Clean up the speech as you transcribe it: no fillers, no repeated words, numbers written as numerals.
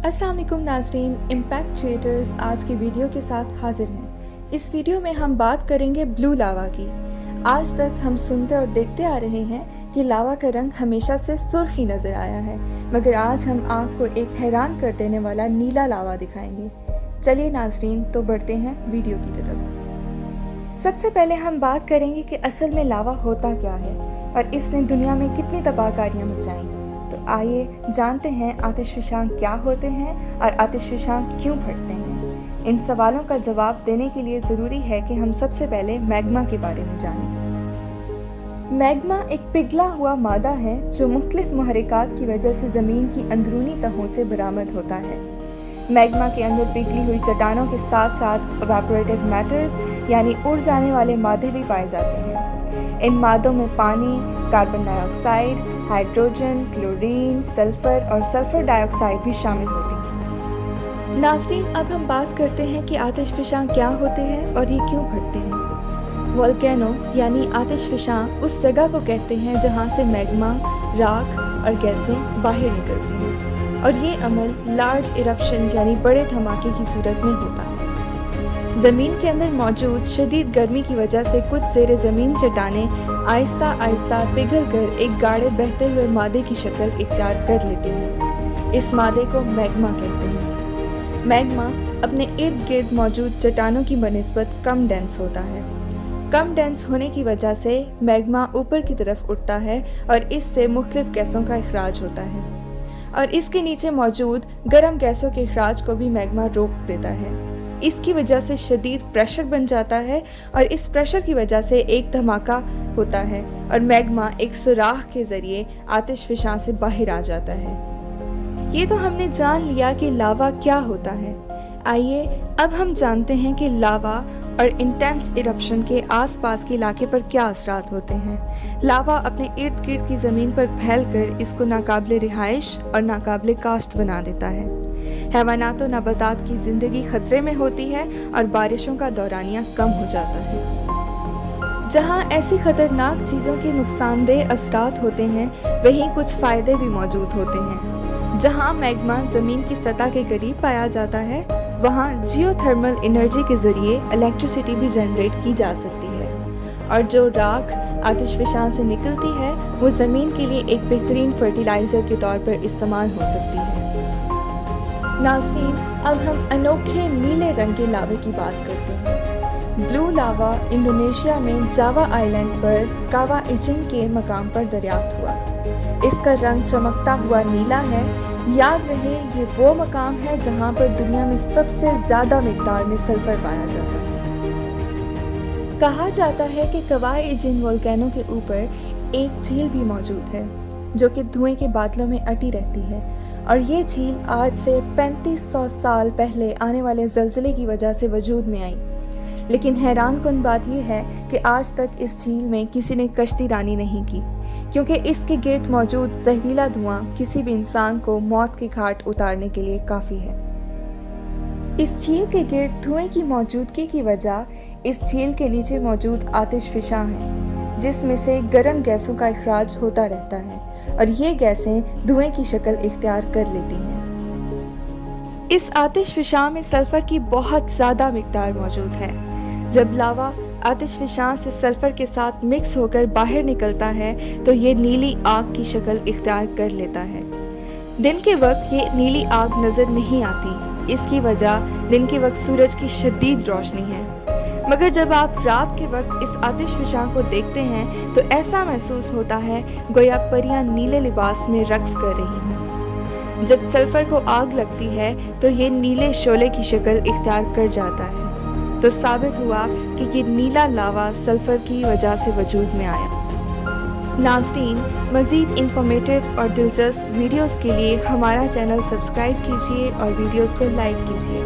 अस्सलाम वालेकुम नाज़रीन, इम्पैक्ट क्रिएटर्स आज की वीडियो के साथ हाजिर हैं। इस वीडियो में हम बात करेंगे ब्लू लावा की। आज तक हम सुनते और देखते आ रहे हैं कि लावा का रंग हमेशा से सुर्ख ही नज़र आया है, मगर आज हम आँख को एक हैरान कर देने वाला नीला लावा दिखाएंगे। चलिए नाज़रीन, तो बढ़ते हैं वीडियो की तरफ। सबसे पहले हम बात करेंगे कि असल में लावा होता क्या है और इसने दुनिया में कितनी तबाहकारियाँ मचाईं। तो आइए जानते हैं आतिशफ़शां क्या होते हैं और आतिशफ़शां क्यों फटते हैं। इन सवालों का जवाब देने के लिए ज़रूरी है कि हम सबसे पहले मैग्मा के बारे में जानें। मैग्मा एक पिघला हुआ मादा है जो मुख्तलिफ मुहर्रिकात की वजह से ज़मीन की अंदरूनी तहों से बरामद होता है। मैग्मा के अंदर पिघली हुई चट्टानों के साथ साथ इवेपोरेटिव मैटर्स यानी उड़ जाने वाले मादे भी पाए जाते हैं। इन मादों में पानी, carbon dioxide, hydrogen, chlorine, sulphur और सल्फर डाइऑक्साइड भी शामिल होती हैं। नाज़रीन, अब हम बात करते हैं कि आतिशफ़शां क्या होते हैं और ये क्यों फटते हैं। वोल्केनो यानी आतिशफ़शां उस जगह को कहते हैं जहाँ से मैग्मा, राख और गैसें बाहर निकलती हैं, और ये अमल लार्ज इरप्शन यानी बड़े धमाके की सूरत में होता है। ज़मीन के अंदर मौजूद शदीद गर्मी की वजह से कुछ ज़ेरे ज़मीन चट्टानें आहिस्ता आहिस्ता पिघल कर एक गाढ़े बहते हुए मादे की शक्ल इख्तियार कर लेती हैं। इस मादे को मैग्मा कहते हैं। मैग्मा अपने इर्द गिर्द मौजूद चट्टानों की बनिस्बत कम डेंस होता है। कम डेंस होने की वजह से मैग्मा ऊपर की तरफ उठता है और इससे मुख्तलिफ गैसों का इखराज होता है, और इसके नीचे मौजूद गर्म गैसों के इखराज को भी मैग्मा रोक देता है। इसकी वजह से शदीद प्रेशर बन जाता है और इस प्रेशर की वजह से एक धमाका होता है और मैग्मा एक सुराख के ज़रिए आतिशफ़शां से बाहर आ जाता है। ये तो हमने जान लिया कि लावा क्या होता है। आइए अब हम जानते हैं कि लावा और इंटेंस इरप्शन के आसपास के इलाके पर क्या असरात होते हैं। लावा अपने इर्द गिर्द की ज़मीन पर फैलकर इसको नाकाबिले रिहाइश और नाकाबिले काश्त बना देता है। हैवानात और नबातात की ज़िंदगी खतरे में होती है और बारिशों का दौरानिया कम हो जाता है। जहाँ ऐसी ख़तरनाक चीज़ों के नुकसानदेह असरात होते हैं, वहीं कुछ फ़ायदे भी मौजूद होते हैं। जहाँ मैग्मा ज़मीन की सतह के करीब पाया जाता है, वहाँ जियोथर्मल एनर्जी के ज़रिए इलेक्ट्रिसिटी भी जनरेट की जा सकती है, और जो राख आतिशफ़शां से निकलती है वो ज़मीन के लिए एक बेहतरीन फर्टिलाइज़र के तौर पर इस्तेमाल हो सकती है। नाज़रीन, अब हम अनोखे नीले रंग के लावे की बात करते हैं। ब्लू लावा इंडोनेशिया में जावा आइलैंड पर कावा इचिन के मकाम पर दरियाफ्त हुआ। इसका रंग चमकता हुआ नीला है। याद रहे, ये वो मकाम है जहाँ पर दुनिया में सबसे ज़्यादा मिक़दार में सल्फ़र पाया जाता है। कहा जाता है कि कावा इचिन वोल्केनो के ऊपर एक झील भी मौजूद है जो कि धुएं के बादलों में अटी रहती है, और ये झील आज से 3500 साल पहले आने वाले ज़लज़ले की वजह से वजूद में आई। लेकिन हैरान कुन बात यह है कि आज तक इस झील में किसी ने कश्ती रानी नहीं की, क्योंकि इसके गिर्द मौजूद जहरीला धुआं किसी भी इंसान को मौत की घाट उतारने के लिए काफ़ी है। इस झील के गिर्द धुएं की मौजूदगी की वजह इस झील के नीचे मौजूद आतिशफ़शां है, जिसमें से गर्म गैसों का इखराज होता रहता है, और ये गैसें धुएं की शक्ल इख्तियार कर लेती हैं। इस आतिशफ़शां में सल्फ़र की बहुत ज़्यादा मिक़दार मौजूद है। जब लावा आतिशफ़शां से सल्फ़र के साथ मिक्स होकर बाहर निकलता है तो ये नीली आग की शक्ल इख्तियार कर लेता है। दिन के वक्त ये नीली आग नज़र नहीं आती। इसकी वजह दिन के वक्त सूरज की शदीद रोशनी है, मगर जब आप रात के वक्त इस आतिशफ़शां को देखते हैं तो ऐसा महसूस होता है गोया परियां नीले लिबास में रक्स कर रही हैं। जब सल्फ़र को आग लगती है तो ये नीले शोले की शक्ल इख्तियार कर जाता है, तो साबित हुआ कि ये नीला लावा सल्फ़र की वजह से वजूद में आया। नाज़रीन, मज़ीद इंफॉर्मेटिव और दिलचस्प वीडियोज़ के लिए हमारा चैनल सब्सक्राइब कीजिए और वीडियोज़ को लाइक कीजिए।